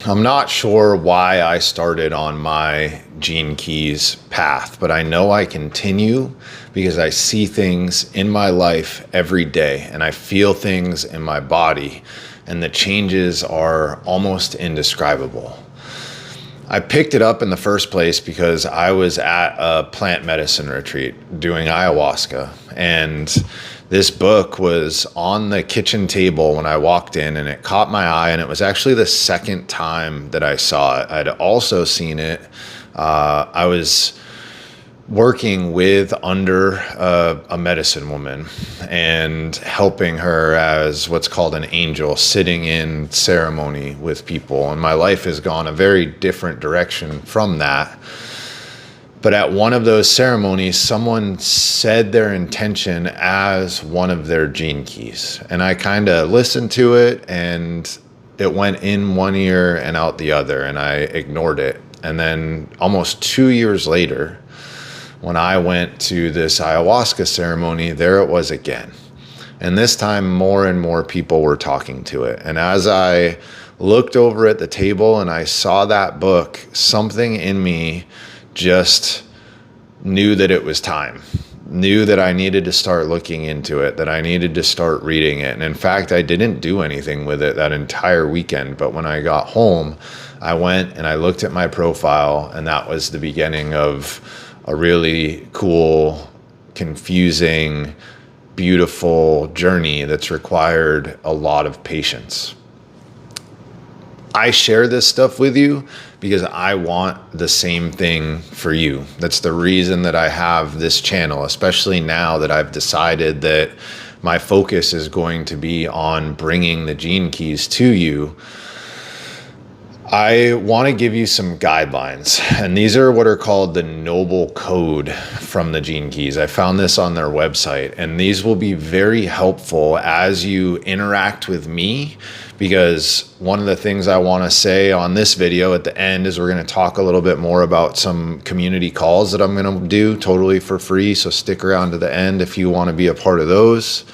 I'm not sure why I started on my Gene Keys path, but I know I continue because I see things in my life every day and I feel things in my body, and the changes are almost indescribable. I picked it up in the first place because I was at a plant medicine retreat doing ayahuasca, and this book was on the kitchen table when I walked in, and it caught my eye, and it was actually the second time that I saw it. I'd also seen it. I was working under a medicine woman and helping her as what's called an angel, sitting in ceremony with people. And my life has gone a very different direction from that. But at one of those ceremonies, someone said their intention as one of their gene keys. And I kind of listened to it, and it went in one ear and out the other, and I ignored it. And then almost 2 years later, when I went to this ayahuasca ceremony, there it was again. And this time, more and more people were talking to it. And as I looked over at the table and I saw that book, something in me just knew that it was time, knew that I needed to start looking into it, that I needed to start reading it. And in fact, I didn't do anything with it that entire weekend. But when I got home, I went and I looked at my profile, and that was the beginning of a really cool, confusing, beautiful journey that's required a lot of patience. I share this stuff with you because I want the same thing for you. That's the reason that I have this channel, especially now that I've decided that my focus is going to be on bringing the gene keys to you. I want to give you some guidelines, and these are what are called the Noble Code from the Gene Keys. I found this on their website, and these will be very helpful as you interact with me, because one of the things I want to say on this video at the end is we're going to talk a little bit more about some community calls that I'm going to do totally for free, so stick around to the end if you want to be a part of those.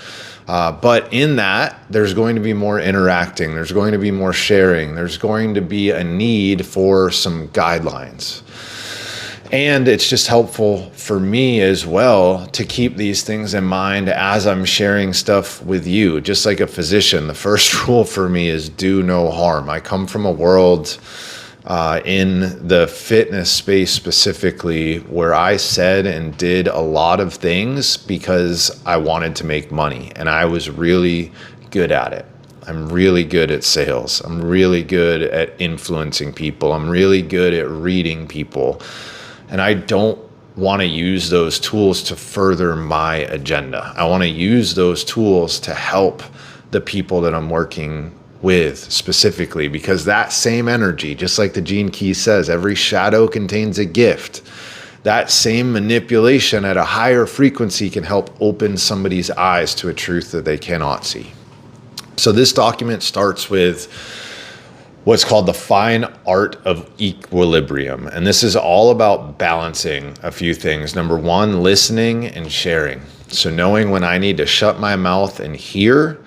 But in that, there's going to be more interacting, there's going to be more sharing, there's going to be a need for some guidelines. And it's just helpful for me as well to keep these things in mind as I'm sharing stuff with you. Just like a physician, the first rule for me is do no harm. I come from a world in the fitness space specifically, where I said and did a lot of things because I wanted to make money, and I was really good at it. I'm really good at sales. I'm really good at influencing people. I'm really good at reading people. And I don't want to use those tools to further my agenda. I want to use those tools to help the people that I'm working with specifically, because that same energy, just like the Gene Key says, every shadow contains a gift. That same manipulation at a higher frequency can help open somebody's eyes to a truth that they cannot see. So this document starts with what's called the fine art of equilibrium. And this is all about balancing a few things. Number one, listening and sharing. So knowing when I need to shut my mouth and hear,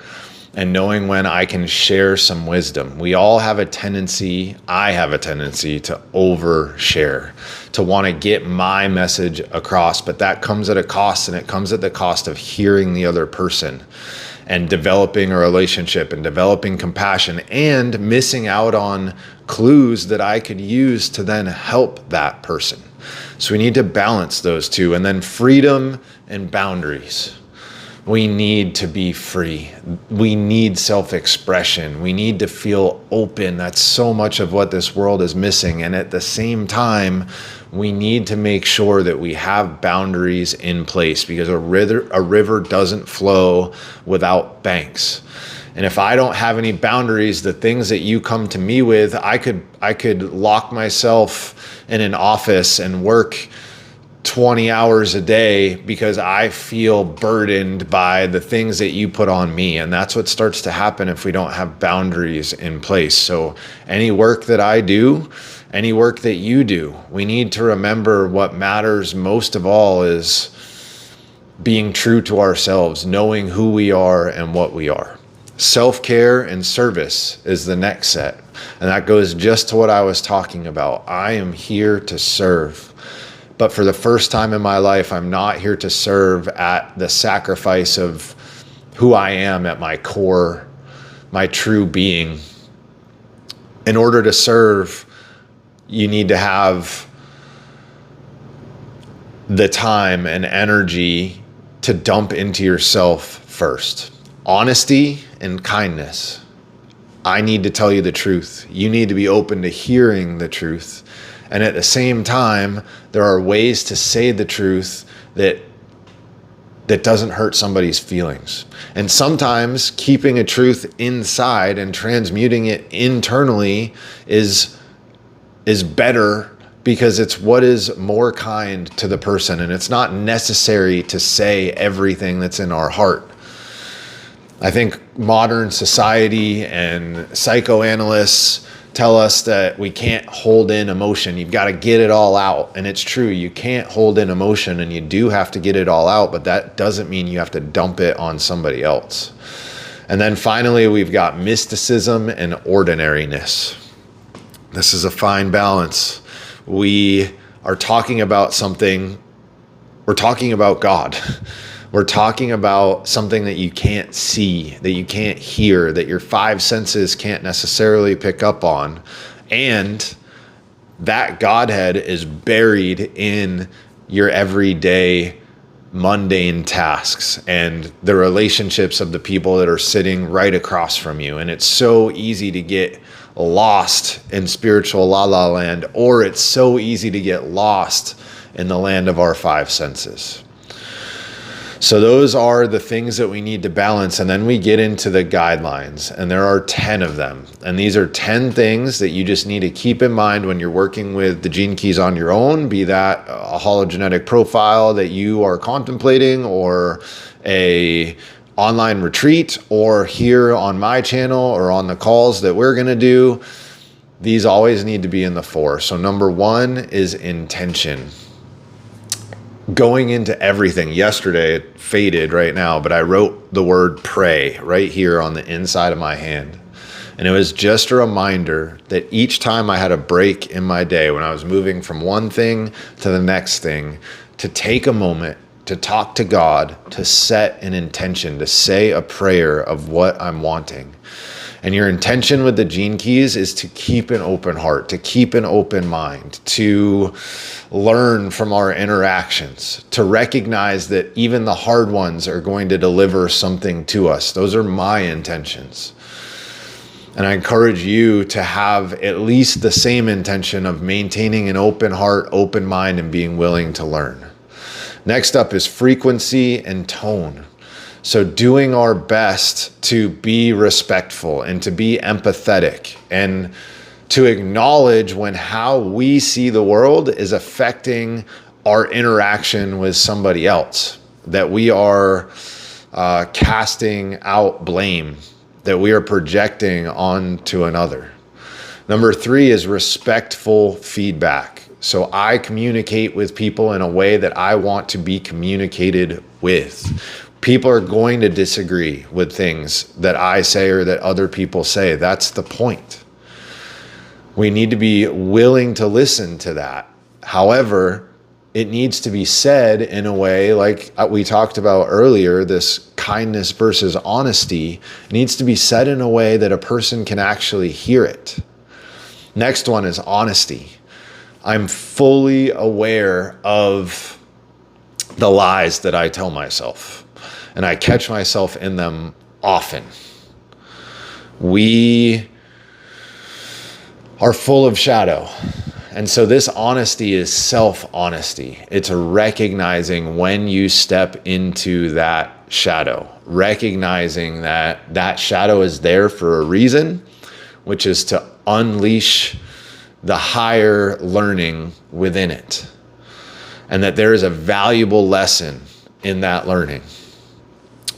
and knowing when I can share some wisdom. We all have a tendency, I have a tendency to overshare, to want to get my message across, but that comes at a cost, and it comes at the cost of hearing the other person and developing a relationship and developing compassion and missing out on clues that I could use to then help that person. So we need to balance those two. And then freedom and boundaries. We need to be free. We need self-expression. We need to feel open. That's so much of what this world is missing. And at the same time, we need to make sure that we have boundaries in place, because a river doesn't flow without banks. And if I don't have any boundaries, the things that you come to me with, I could lock myself in an office and work 20 hours a day because I feel burdened by the things that you put on me. And that's what starts to happen if we don't have boundaries in place. So any work that I do, any work that you do, we need to remember what matters most of all is being true to ourselves, knowing who we are and what we are. Self-care and service is the next set. And that goes just to what I was talking about. I am here to serve. But for the first time in my life, I'm not here to serve at the sacrifice of who I am at my core, my true being. In order to serve, you need to have the time and energy to dump into yourself first. Honesty and kindness. I need to tell you the truth. You need to be open to hearing the truth. And at the same time, there are ways to say the truth that doesn't hurt somebody's feelings. And sometimes keeping a truth inside and transmuting it internally is better, because it's what is more kind to the person. And it's not necessary to say everything that's in our heart. I think modern society and psychoanalysts tell us that we can't hold in emotion. You've got to get it all out. And it's true, you can't hold in emotion, and you do have to get it all out, but that doesn't mean you have to dump it on somebody else. And then finally, we've got mysticism and ordinariness. This is a fine balance. We are talking about something, we're talking about God. We're talking about something that you can't see, that you can't hear, that your five senses can't necessarily pick up on. And that Godhead is buried in your everyday mundane tasks and the relationships of the people that are sitting right across from you. And it's so easy to get lost in spiritual la la land, or it's so easy to get lost in the land of our five senses. So those are the things that we need to balance. And then we get into the guidelines, and there are 10 of them. And these are 10 things that you just need to keep in mind when you're working with the gene keys on your own, be that a hologenetic profile that you are contemplating, or a online retreat, or here on my channel, or on the calls that we're going to do. These always need to be in the 4. So number 1 is intention. Going into everything. Yesterday, it faded right now, but I wrote the word pray right here on the inside of my hand. And it was just a reminder that each time I had a break in my day, when I was moving from one thing to the next thing, to take a moment to talk to God, to set an intention, to say a prayer of what I'm wanting. And your intention with the gene keys is to keep an open heart, to keep an open mind, to learn from our interactions, to recognize that even the hard ones are going to deliver something to us. Those are my intentions. And I encourage you to have at least the same intention of maintaining an open heart, open mind, and being willing to learn. Next up is frequency and tone. So doing our best to be respectful and to be empathetic, and to acknowledge when how we see the world is affecting our interaction with somebody else, that we are casting out blame, that we are projecting onto another. Number 3 is respectful feedback. So I communicate with people in a way that I want to be communicated with. People are going to disagree with things that I say or that other people say. That's the point. We need to be willing to listen to that. However, it needs to be said in a way, like we talked about earlier, this kindness versus honesty needs to be said in a way that a person can actually hear it. Next one is honesty. I'm fully aware of the lies that I tell myself, and I catch myself in them often. We are full of shadow. And so this honesty is self-honesty. It's recognizing when you step into that shadow, recognizing that that shadow is there for a reason, which is to unleash the higher learning within it, and that there is a valuable lesson in that learning.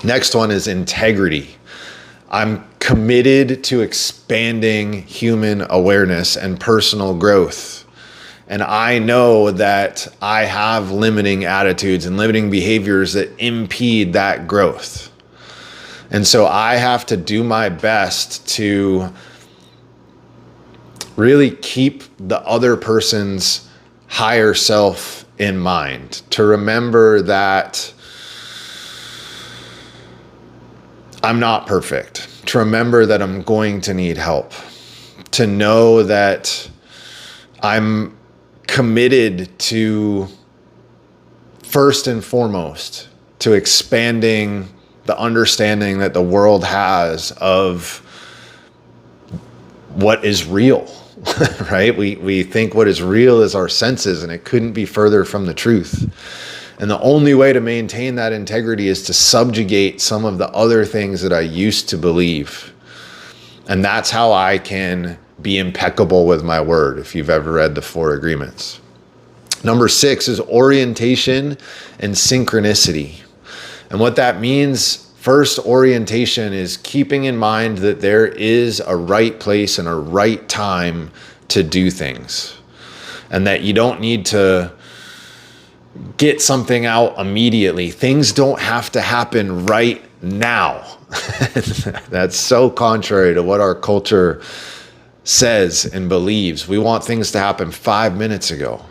Next one is integrity. I'm committed to expanding human awareness and personal growth. And I know that I have limiting attitudes and limiting behaviors that impede that growth. And so I have to do my best to really keep the other person's higher self in mind, to remember that I'm not perfect, to remember that I'm going to need help, to know that I'm committed to, first and foremost, to expanding the understanding that the world has of what is real, right? We think what is real is our senses, and it couldn't be further from the truth. And the only way to maintain that integrity is to subjugate some of the other things that I used to believe. And that's how I can be impeccable with my word, if you've ever read the 4 Agreements. Number 6 is orientation and synchronicity. And what that means, first, orientation is keeping in mind that there is a right place and a right time to do things. And that you don't need to get something out immediately. Things don't have to happen right now. That's so contrary to what our culture says and believes. We want things to happen 5 minutes ago.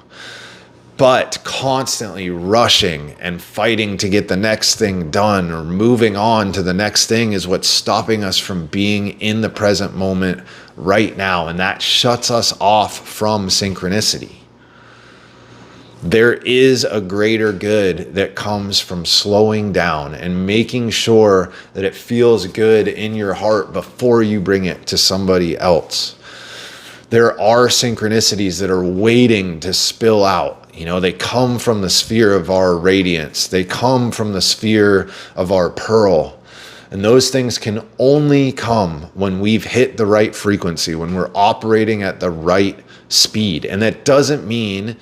But constantly rushing and fighting to get the next thing done or moving on to the next thing is what's stopping us from being in the present moment right now. And that shuts us off from synchronicity. There is a greater good that comes from slowing down and making sure that it feels good in your heart before you bring it to somebody else. There are synchronicities that are waiting to spill out. You know, they come from the sphere of our radiance. They come from the sphere of our pearl. And those things can only come when we've hit the right frequency, when we're operating at the right speed. And that doesn't mean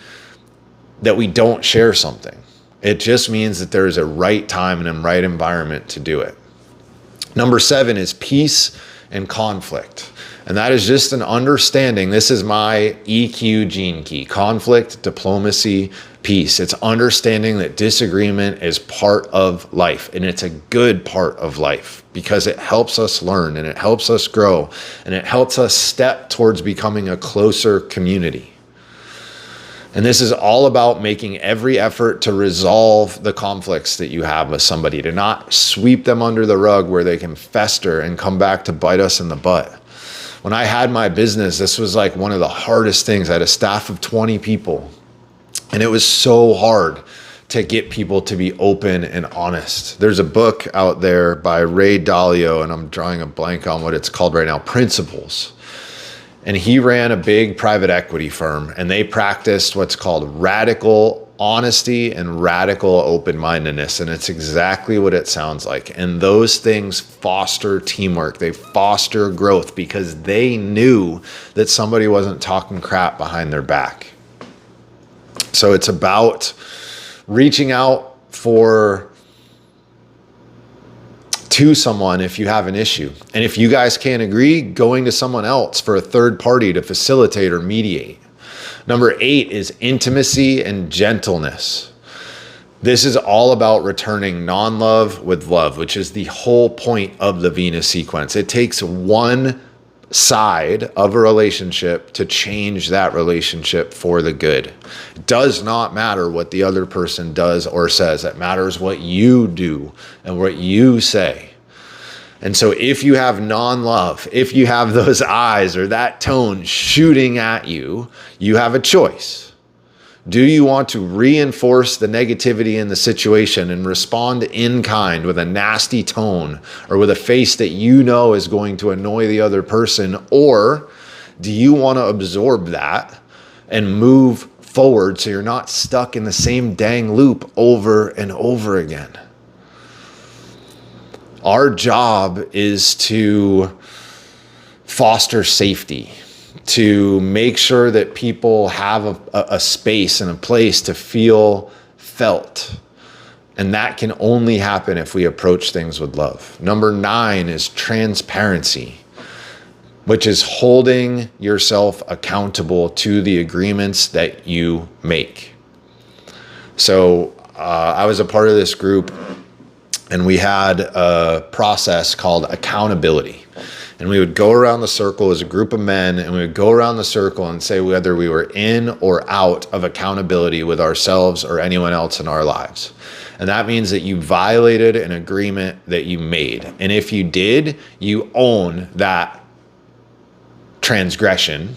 that we don't share something. It just means that there's a right time and a right environment to do it. Number 7 is peace and conflict. And that is just an understanding. This is my EQ gene key: conflict, diplomacy, peace. It's understanding that disagreement is part of life, and it's a good part of life because it helps us learn and it helps us grow and it helps us step towards becoming a closer community. And this is all about making every effort to resolve the conflicts that you have with somebody, to not sweep them under the rug where they can fester and come back to bite us in the butt. When I had my business, this was like one of the hardest things. I had a staff of 20 people, and it was so hard to get people to be open and honest. There's a book out there by Ray Dalio, and I'm drawing a blank on what it's called right now, Principles. And he ran a big private equity firm, and they practiced what's called radical honesty and radical open-mindedness. And it's exactly what it sounds like. And those things foster teamwork. They foster growth because they knew that somebody wasn't talking crap behind their back. So it's about reaching out to someone if you have an issue. And if you guys can't agree, going to someone else for a third party to facilitate or mediate. Number 8 is intimacy and gentleness. This is all about returning non-love with love, which is the whole point of the Venus sequence. It takes one side of a relationship to change that relationship for the good. It does not matter what the other person does or says. It matters what you do and what you say. And so if you have non-love, if you have those eyes or that tone shooting at you, you have a choice. Do you want to reinforce the negativity in the situation and respond in kind with a nasty tone or with a face that you know is going to annoy the other person? Or do you want to absorb that and move forward so you're not stuck in the same dang loop over and over again? Our job is to foster safety, to make sure that people have a space and a place to feel felt. And that can only happen if we approach things with love. Number 9 is transparency, which is holding yourself accountable to the agreements that you make. So I was a part of this group, And we had a process called accountability. And we would go around the circle as a group of men, and we would go around the circle and say whether we were in or out of accountability with ourselves or anyone else in our lives. And that means that you violated an agreement that you made. And if you did, you own that transgression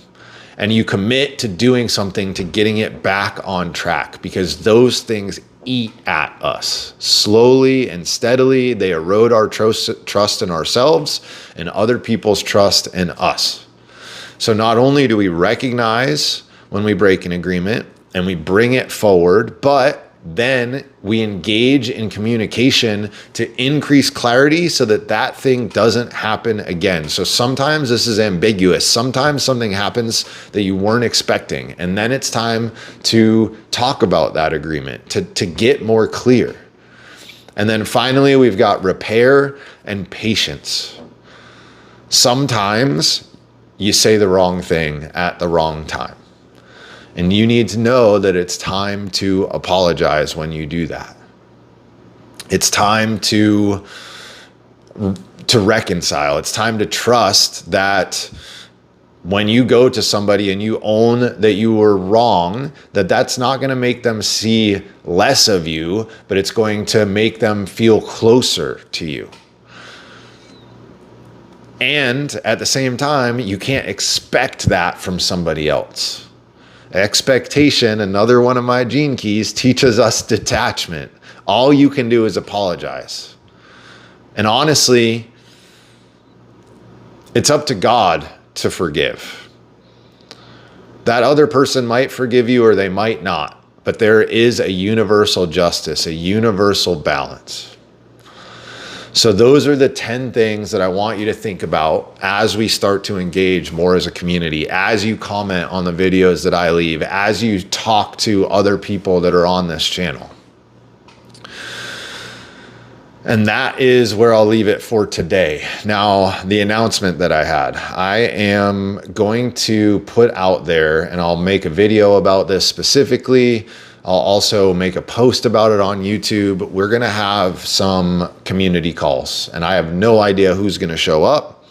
and you commit to doing something to getting it back on track, because those things eat at us slowly and steadily. They erode our trust in ourselves and other people's trust in us. So not only do we recognize when we break an agreement and we bring it forward, but then we engage in communication to increase clarity so that that thing doesn't happen again. So sometimes this is ambiguous. Sometimes something happens that you weren't expecting. And then it's time to talk about that agreement, to get more clear. And then finally, we've got repair and patience. Sometimes you say the wrong thing at the wrong time. And you need to know that it's time to apologize when you do that. It's time to reconcile. It's time to trust that when you go to somebody and you own that you were wrong, that's not going to make them see less of you, but it's going to make them feel closer to you. And at the same time, you can't expect that from somebody else. Expectation, another one of my gene keys, teaches us detachment. All you can do is apologize. And honestly, it's up to God to forgive. That other person might forgive you or they might not, but there is a universal justice, a universal balance. So those are the 10 things that I want you to think about as we start to engage more as a community, as you comment on the videos that I leave, as you talk to other people that are on this channel. And that is where I'll leave it for today. Now, the announcement that I am going to put out there, and I'll make a video about this specifically. I'll also make a post about it on YouTube. We're going to have some community calls, and I have no idea who's going to show up.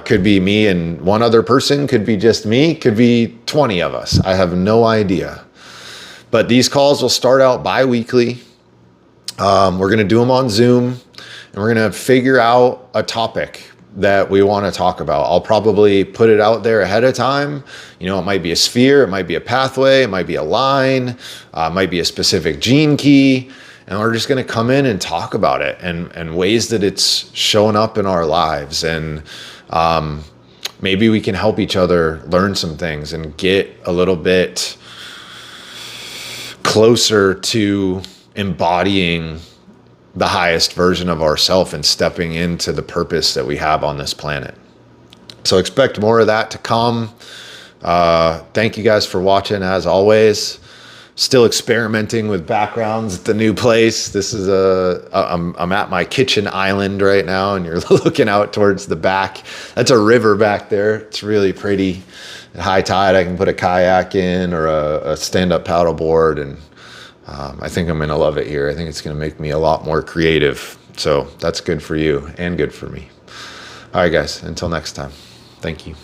Could be me and one other person, could be just me, could be 20 of us. I have no idea. But these calls will start out bi-weekly. We're going to do them on Zoom, and we're going to figure out a topic that we want to talk about. I'll probably put it out there ahead of time. You know, it might be a sphere, it might be a pathway, it might be a line, it might be a specific gene key. And we're just going to come in and talk about it and ways that it's shown up in our lives. And maybe we can help each other learn some things and get a little bit closer to embodying the highest version of ourselves and stepping into the purpose that we have on this planet. So expect more of that to come. Thank you guys for watching, as always. Still experimenting with backgrounds at the new place. This is I'm at my kitchen island right now, and you're looking out towards the back. That's a river back there. It's really pretty. At high tide, I can put a kayak in or a stand-up paddleboard, and I think I'm going to love it here. I think it's going to make me a lot more creative. So that's good for you and good for me. All right, guys, until next time. Thank you.